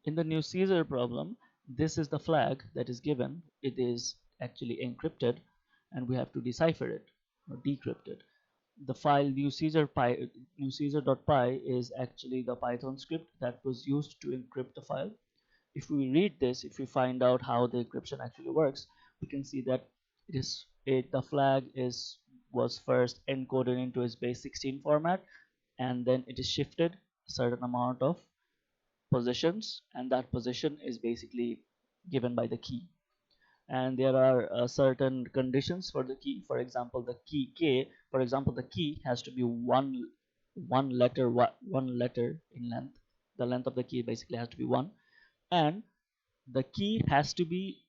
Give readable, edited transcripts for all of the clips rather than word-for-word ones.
In the new Caesar problem, this is the flag that is given. It is actually encrypted and we have to decipher it or decrypt it. The file newcaesar.py is actually the Python script that was used to encrypt the file. If we read this, if we find out how the encryption actually works, we can see that the flag was first encoded into its base 16 format, and then it is shifted a certain amount of positions, and that position is basically given by the key. And there are certain conditions for the key. For example, the key k, for example, the key has to be one letter in length. The length of the key basically has to be 1, and the key has to be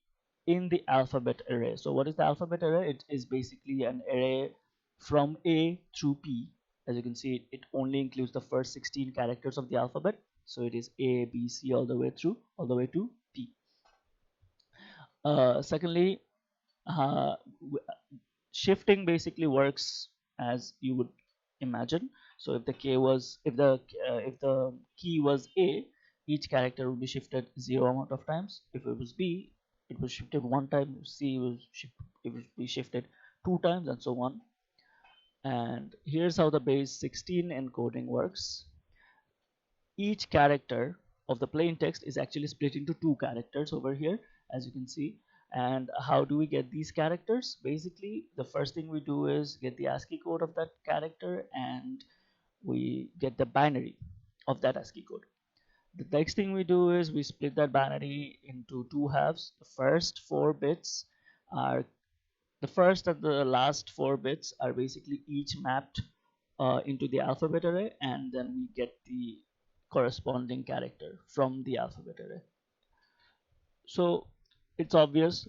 in the alphabet array. So what is the alphabet array? It is basically an array from A through P. As you can see, it only includes the first 16 characters of the alphabet. So it is A, B, C all the way to P. Secondly, uh, shifting basically works as you would imagine. So if the key was A, each character would be shifted 0 amount of times. If it was B, it was shifted 1 time. C it would be shifted 2 times, and so on. And here's how the base 16 encoding works. Each character of the plain text is actually split into 2 characters over here, as you can see. And how do we get these characters? Basically, the first thing we do is get the ASCII code of that character, and we get the binary of that ASCII code. The next thing we do is we split that binary into 2 halves. The first 4 bits are the first and the last 4 bits are basically each mapped into the alphabet array, and then we get the corresponding character from the alphabet array. So it's obvious,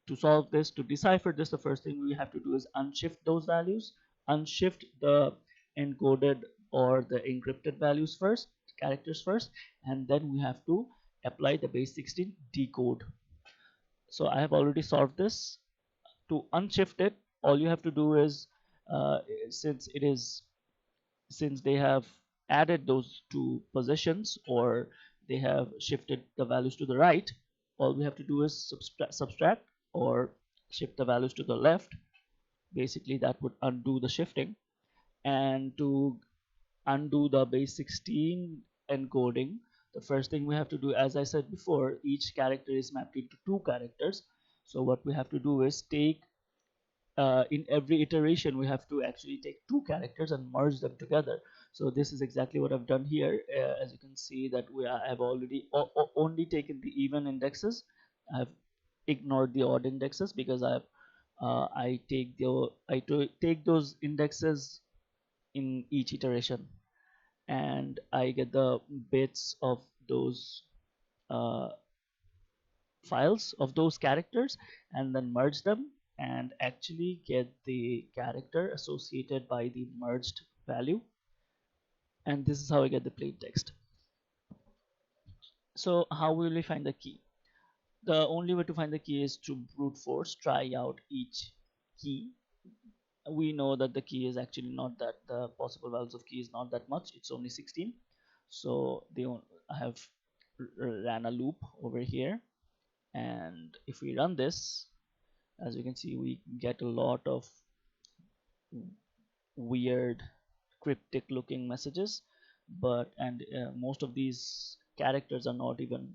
to solve this, to decipher this, the first thing we have to do is unshift those values, unshift the encoded or the encrypted values first, characters first, and then we have to apply the base 16 decode. So I have already solved this. To unshift it, all you have to do is since they have added those 2 positions, or they have shifted the values to the right, all we have to do is subtract or shift the values to the left. Basically that would undo the shifting. And to undo the base 16 encoding, the first thing we have to do, as I said before, each character is mapped into 2 characters. So what we have to do is take in every iteration we have to actually take 2 characters and merge them together. So this is exactly what I've done here. As you can see that I've already only taken the even indexes. I've ignored the odd indexes because I take those indexes in each iteration, and I get the bits of those uh, files of those characters, and then merge them and actually get the character associated by the merged value. And this is how I get the plain text. So how will we find the key? The only way to find the key is to brute force try out each key. We know that the key is actually not that, the possible values of key is not that much, it's only 16. So I have ran a loop over here, and if we run this, as you can see, we get a lot of weird cryptic looking messages, but most of these characters are not even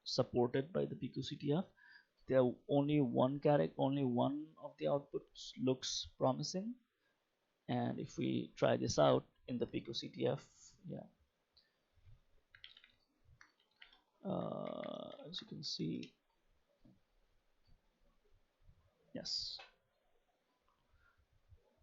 supported by the picoCTF. There only one of the outputs looks promising, and if we try this out in the picoCTF, yeah, as you can see, yes,